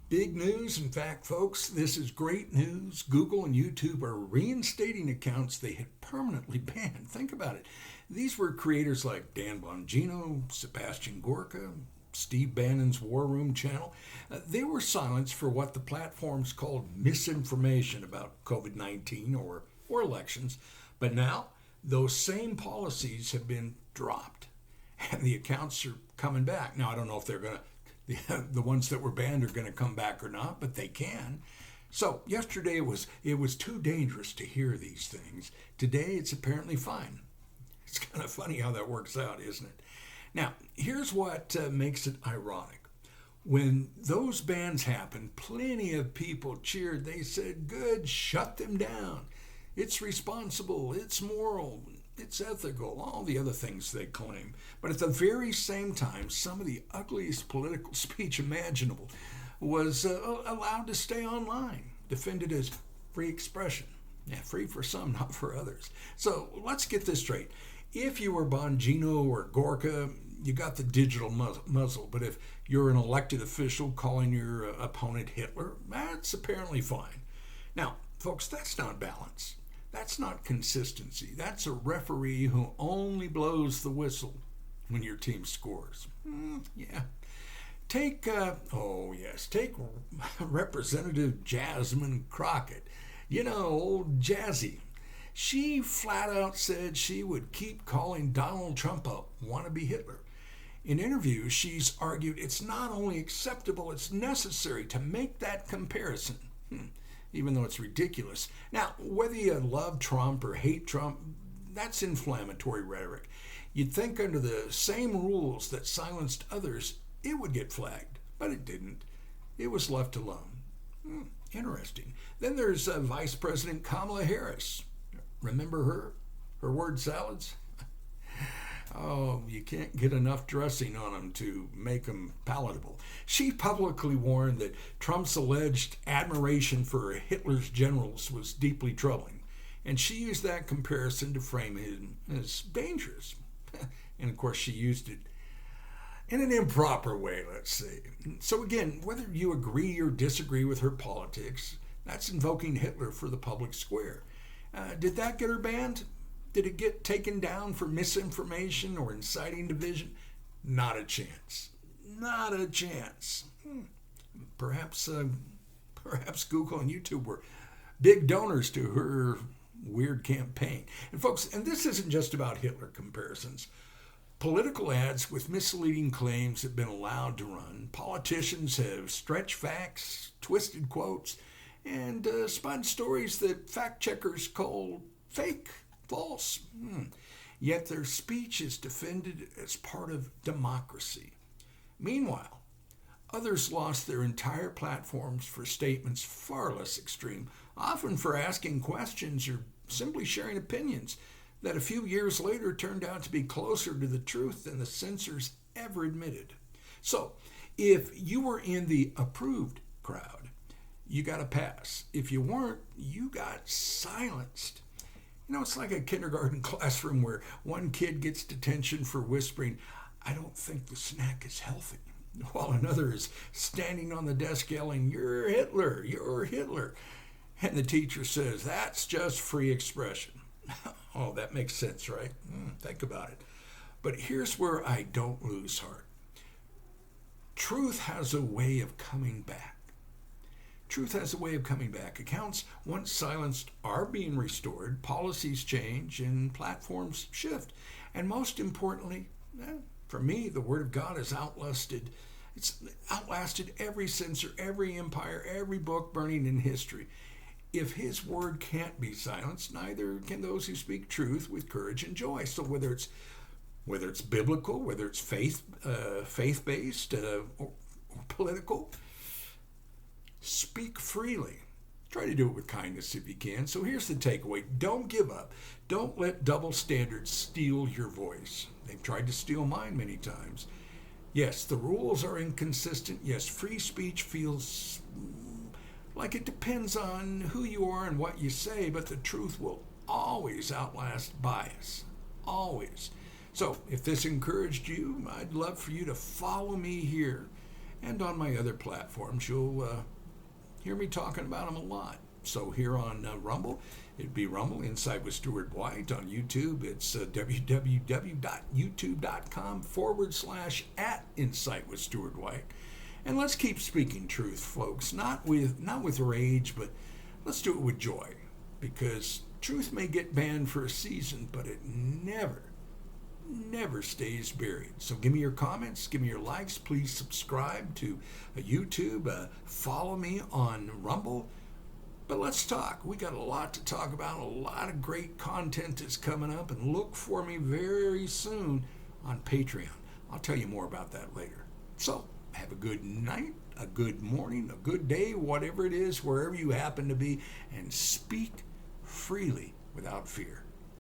Big news. In fact, folks, this is great news. Google and YouTube are reinstating accounts they had permanently banned. Think about it. These were creators like Dan Bongino, Sebastian Gorka, Steve Bannon's War Room channel. They were silenced for what the platforms called misinformation about COVID-19 or elections. But now, those same policies have been dropped, and the accounts are coming back. Now, I don't know if they're going to the ones that were banned are going to come back or not, but they can. So yesterday it was too dangerous to hear these things. Today it's apparently fine. It's kind of funny how that works out, isn't it? Now, here's what makes it ironic. When those bans happened, plenty of people cheered. They said, good, shut them down. It's responsible, it's moral, it's ethical, all the other things they claim. But at the very same time, some of the ugliest political speech imaginable was allowed to stay online, defended as free expression. Yeah, free for some, not for others. So let's get this straight. If you were Bongino or Gorka, you got the digital muzzle. But if you're an elected official calling your opponent Hitler, that's apparently fine. Now, folks, that's not balance. That's not consistency. That's a referee who only blows the whistle when your team scores. Yeah. Take Representative Jasmine Crockett. You know, old Jazzy. She flat out said she would keep calling Donald Trump a wannabe Hitler. In interviews, she's argued it's not only acceptable, it's necessary to make that comparison. Even though it's ridiculous. Now, whether you love Trump or hate Trump, that's inflammatory rhetoric. You'd think under the same rules that silenced others, it would get flagged, but it didn't. It was left alone. Interesting. Then there's Vice President Kamala Harris. Remember her? Her word salads? Oh, you can't get enough dressing on them to make them palatable. She publicly warned that Trump's alleged admiration for Hitler's generals was deeply troubling, and she used that comparison to frame him as dangerous. And of course, she used it in an improper way, let's say. So again, whether you agree or disagree with her politics, that's invoking Hitler for the public square. Did that get her banned? Did it get taken down for misinformation or inciting division? Not a chance. Not a chance. Perhaps Google and YouTube were big donors to her weird campaign. And folks, and this isn't just about Hitler comparisons. Political ads with misleading claims have been allowed to run. Politicians have stretched facts, twisted quotes, and spun stories that fact checkers call fake. False. Yet their speech is defended as part of democracy. Meanwhile, others lost their entire platforms for statements far less extreme, often for asking questions or simply sharing opinions that a few years later turned out to be closer to the truth than the censors ever admitted. So, if you were in the approved crowd, you got a pass. If you weren't, you got silenced. You know, it's like a kindergarten classroom where one kid gets detention for whispering, "I don't think the snack is healthy," while another is standing on the desk yelling, "You're Hitler, you're Hitler." And the teacher says, "That's just free expression." Oh, that makes sense, right? Think about it. But here's where I don't lose heart. Truth has a way of coming back. Truth has a way of coming back. Accounts once silenced are being restored, policies change, and platforms shift. And most importantly, for me, the Word of God has outlasted. It's outlasted every censor, every empire, every book burning in history. If His Word can't be silenced, neither can those who speak truth with courage and joy. So whether it's biblical, whether it's faith-based or political, speak freely. Try to do it with kindness if you can. So here's the takeaway. Don't give up. Don't let double standards steal your voice. They've tried to steal mine many times. Yes, the rules are inconsistent. Yes, free speech feels like it depends on who you are and what you say, but the truth will always outlast bias. Always. So if this encouraged you, I'd love for you to follow me here And on my other platforms, you'll hear me talking about them a lot. So here on Rumble, it'd be Rumble Insight with Stewart White. On YouTube, it's www.youtube.com/@Insight with Stewart White. And let's keep speaking truth, folks. Not with rage, but let's do it with joy. Because truth may get banned for a season, but it never stays buried. So give me your comments, give me your likes. Please subscribe to YouTube. Follow me on Rumble. But let's talk. We got a lot to talk about. A lot of great content is coming up. And look for me very soon on Patreon. I'll tell you more about that later. So have a good night, a good morning, a good day, whatever it is, wherever you happen to be. And speak freely without fear.